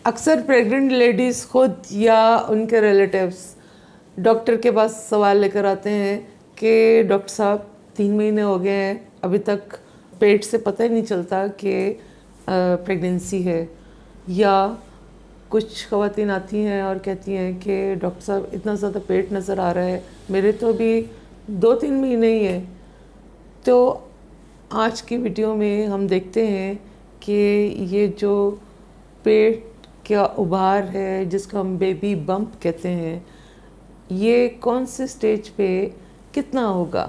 اکثر pregnant ladies خود یا ان کے ریلیٹیوز ڈاکٹر کے پاس سوال لے کر آتے ہیں کہ ڈاکٹر صاحب 3 مہینے ہو گئے ہیں، ابھی تک پیٹ سے پتہ ہی نہیں چلتا کہ پریگننسی ہے. یا کچھ خواتین آتی ہیں اور کہتی ہیں کہ ڈاکٹر صاحب اتنا زیادہ پیٹ نظر آ رہا ہے، میرے تو ابھی 2-3 مہینے ہی ہیں. تو آج کی ویڈیو میں ہم دیکھتے ہیں کہ یہ جو پیٹ کا ابھار ہے جس کو ہم بیبی بمپ کہتے ہیں، یہ کون سے سٹیج پہ کتنا ہوگا.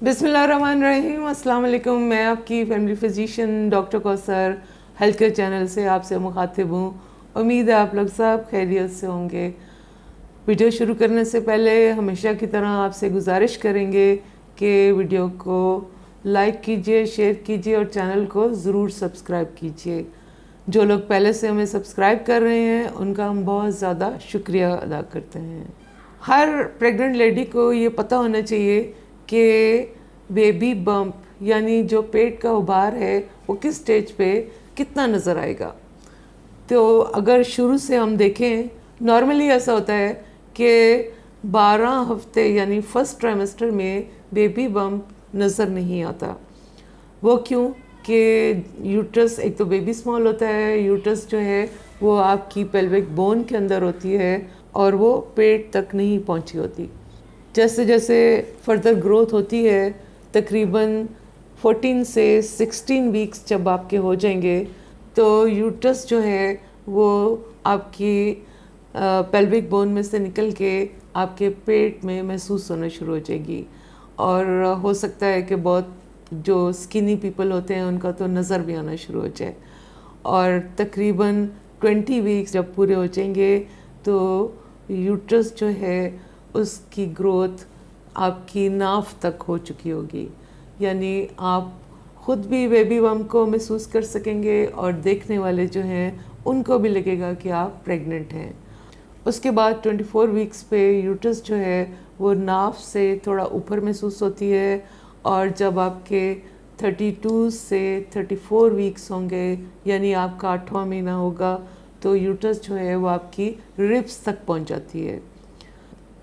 بسم اللہ الرحمن الرحیم. السلام علیکم. میں آپ کی فیملی فزیشین ڈاکٹر کوثر ہیلتھ کیئر چینل سے آپ سے مخاطب ہوں. امید ہے آپ لوگ سب خیریت سے ہوں گے. ویڈیو شروع کرنے سے پہلے ہمیشہ کی طرح آپ سے گزارش کریں گے کہ ویڈیو کو لائک کیجئے، شیئر کیجئے اور چینل کو ضرور سبسکرائب کیجئے. جو لوگ پہلے سے ہمیں سبسکرائب کر رہے ہیں ان کا ہم بہت زیادہ شکریہ ادا کرتے ہیں. ہر پریگننٹ لیڈی کو یہ پتہ ہونا چاہیے کہ بیبی بمپ یعنی جو پیٹ کا ابھار ہے وہ کس سٹیج پہ کتنا نظر آئے گا. تو اگر شروع سے ہم دیکھیں، نارملی ایسا ہوتا ہے کہ 12 ہفتے یعنی فرسٹ ٹرائمسٹر میں بیبی بمپ نظر نہیں آتا. وہ کیوں کہ یوٹرس، ایک تو بیبی اسمال ہوتا ہے، یوٹرس جو ہے وہ آپ کی پیلوک بون کے اندر ہوتی ہے اور وہ پیٹ تک نہیں پہنچی ہوتی. جیسے جیسے فردر گروتھ ہوتی ہے، تقریباً 14 سے 16 ویکس جب آپ کے ہو جائیں گے تو یوٹرس جو ہے وہ آپ کی پیلوک بون میں سے نکل کے آپ کے پیٹ میں محسوس ہونا شروع ہو جائے گی. اور ہو سکتا ہے کہ بہت جو سکنی پیپل ہوتے ہیں ان کا تو نظر بھی آنا شروع ہو جائے. اور تقریباً 20 ویکس جب پورے ہو جائیں گے تو یوٹرس جو ہے اس کی گروتھ آپ کی ناف تک ہو چکی ہوگی. یعنی آپ خود بھی بیبی بمپ کو محسوس کر سکیں گے اور دیکھنے والے جو ہیں ان کو بھی لگے گا کہ آپ پریگننٹ ہیں. اس کے بعد 24 ویکس پہ یوٹرس جو ہے وہ ناف سے تھوڑا اوپر محسوس ہوتی ہے. اور جب آپ کے 32 سے 34 ویکس ہوں گے یعنی آپ کا 8واں مہینہ ہوگا تو یوٹرس جو ہے وہ آپ کی ربس تک پہنچ جاتی ہے.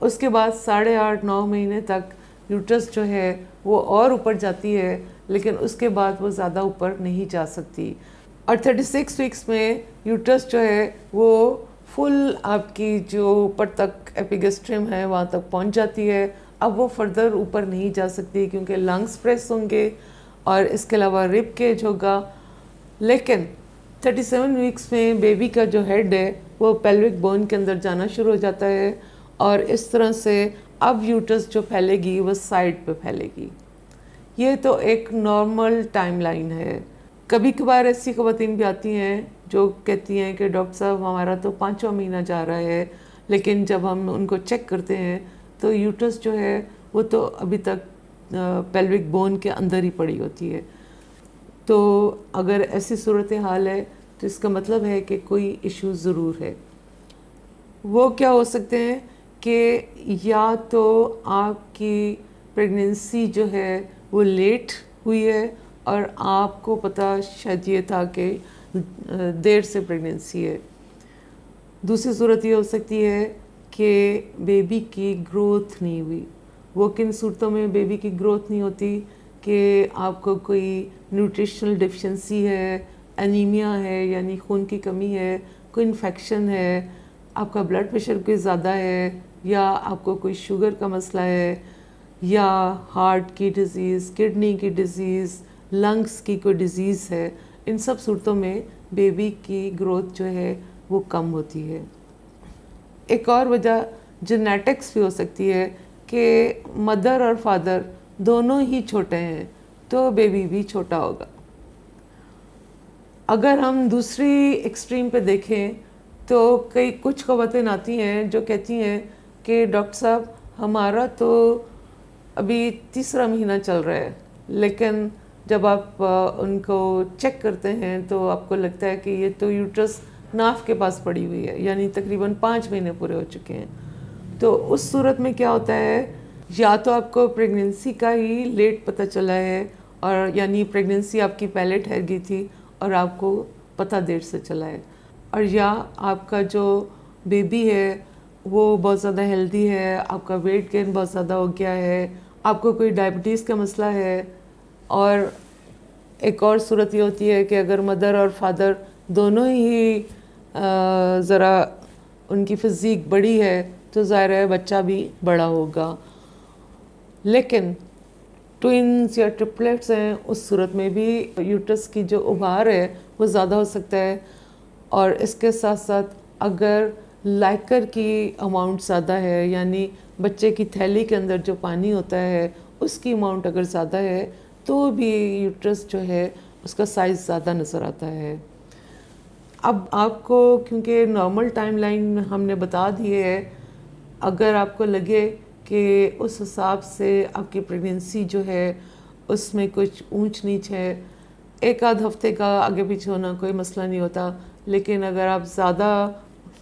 اس کے بعد 8.5-9 مہینے تک یوٹرس جو ہے وہ اور اوپر جاتی ہے، لیکن اس کے بعد وہ زیادہ اوپر نہیں جا سکتی. اور 36 ویکس میں یوٹرس جو ہے وہ فل آپ کی جو اوپر تک ایپیگسٹرم ہے وہاں تک پہنچ جاتی ہے. اب وہ فردر اوپر نہیں جا سکتی کیونکہ لنگس پریس ہوں گے اور اس کے علاوہ رب کیج ہوگا. لیکن 37 ویکس میں بیبی کا جو ہیڈ ہے وہ پیلوک بون کے اندر جانا شروع ہو جاتا ہے اور اس طرح سے اب یوٹرس جو پھیلے گی وہ سائڈ پہ پھیلے گی. یہ تو ایک نارمل ٹائم لائن ہے. کبھی کبھار ایسی خواتین بھی آتی ہیں جو کہتی ہیں کہ ڈاکٹر صاحب ہمارا تو 5واں مہینہ جا رہا ہے، لیکن جب ہم ان کو چیک کرتے ہیں تو یوٹرس جو ہے وہ تو ابھی تک پیلوک بون کے اندر ہی پڑی ہوتی ہے. تو اگر ایسی صورتحال ہے تو اس کا مطلب ہے کہ کوئی ایشو ضرور ہے. وہ کیا ہو سکتے ہیں کہ یا تو آپ کی پریگننسی جو ہے وہ لیٹ ہوئی ہے اور آپ کو پتہ شاید یہ تھا کہ دیر سے پریگننسی ہے. دوسری صورت یہ ہو سکتی ہے کہ بیبی کی گروتھ نہیں ہوئی. وہ کن صورتوں میں بیبی کی گروتھ نہیں ہوتی کہ آپ کو کوئی نیوٹریشنل ڈیفیشنسی ہے، انیمیا ہے یعنی خون کی کمی ہے، کوئی انفیکشن ہے، آپ کا بلڈ پریشر کوئی زیادہ ہے، یا آپ کو کوئی شوگر کا مسئلہ ہے، یا ہارٹ کی ڈیزیز، کڈنی کی ڈیزیز، لنگس کی کوئی ڈیزیز ہے. ان سب صورتوں میں بیبی کی گروتھ جو ہے وہ کم ہوتی ہے. ایک اور وجہ جینیٹکس بھی ہو سکتی ہے کہ مدر اور فادر دونوں ہی چھوٹے ہیں تو بیبی بھی چھوٹا ہوگا. اگر ہم دوسری ایکسٹریم پہ دیکھیں تو کچھ خواتین آتی ہیں جو کہتی ہیں کہ ڈاکٹر صاحب ہمارا تو ابھی 3واں مہینہ چل رہا ہے، لیکن جب آپ ان کو چیک کرتے ہیں تو آپ کو لگتا ہے کہ یہ تو یوٹرس ناف کے پاس پڑی ہوئی ہے، یعنی تقریباً 5 مہینے پورے ہو چکے ہیں. تو اس صورت میں کیا ہوتا ہے، یا تو آپ کو پریگننسی کا ہی لیٹ پتہ چلا ہے، اور یعنی پریگننسی آپ کی پہلے ٹھہر گئی تھی اور آپ کو پتہ دیر سے چلا ہے، اور یا آپ کا جو بیبی ہے وہ بہت زیادہ ہیلدی ہے، آپ کا ویٹ گین بہت زیادہ ہو گیا ہے، آپ کو کوئی ڈائبٹیز کا مسئلہ ہے. اور ایک اور صورت یہ ہوتی ہے کہ اگر مدر اور فادر دونوں ہی ذرا ان کی فزیک بڑی ہے تو ظاہر ہے بچہ بھی بڑا ہوگا. لیکن ٹوئنز یا ٹرپلیٹس ہیں، اس صورت میں بھی یوٹرس کی جو ابھار ہے وہ زیادہ ہو سکتا ہے. اور اس کے ساتھ ساتھ اگر لائکر کی اماؤنٹ زیادہ ہے، یعنی بچے کی تھیلی کے اندر جو پانی ہوتا ہے اس کی اماؤنٹ اگر زیادہ ہے تو بھی یوٹرس جو ہے اس کا سائز زیادہ نظر آتا ہے. اب آپ کو کیونکہ نارمل ٹائم لائن ہم نے بتا دی ہے، اگر آپ کو لگے کہ اس حساب سے آپ کی پریگننسی جو ہے اس میں کچھ اونچ نیچ ہے، ایک آدھ ہفتے کا آگے پیچھے ہونا کوئی مسئلہ نہیں ہوتا. لیکن اگر آپ زیادہ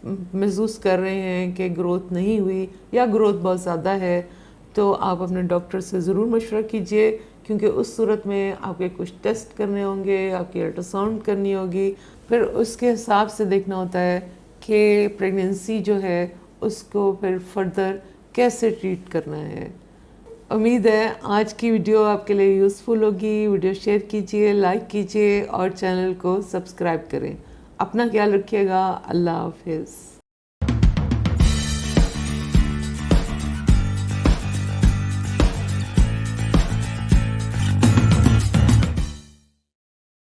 محسوس کر رہے ہیں کہ گروتھ نہیں ہوئی یا گروتھ بہت زیادہ ہے تو آپ اپنے ڈاکٹر سے ضرور مشورہ کیجئے، کیونکہ اس صورت میں آپ کے کچھ ٹیسٹ کرنے ہوں گے، آپ کی الٹرا ساؤنڈ کرنی ہوگی، پھر اس کے حساب سے دیکھنا ہوتا ہے کہ پریگننسی جو ہے اس کو پھر فردر کیسے ٹریٹ کرنا ہے. امید ہے آج کی ویڈیو آپ کے لیے یوزفل ہوگی. ویڈیو شیئر کیجئے، لائک کیجئے اور چینل کو سبسکرائب کریں. اپنا خیال رکھیے گا. اللہ حافظ.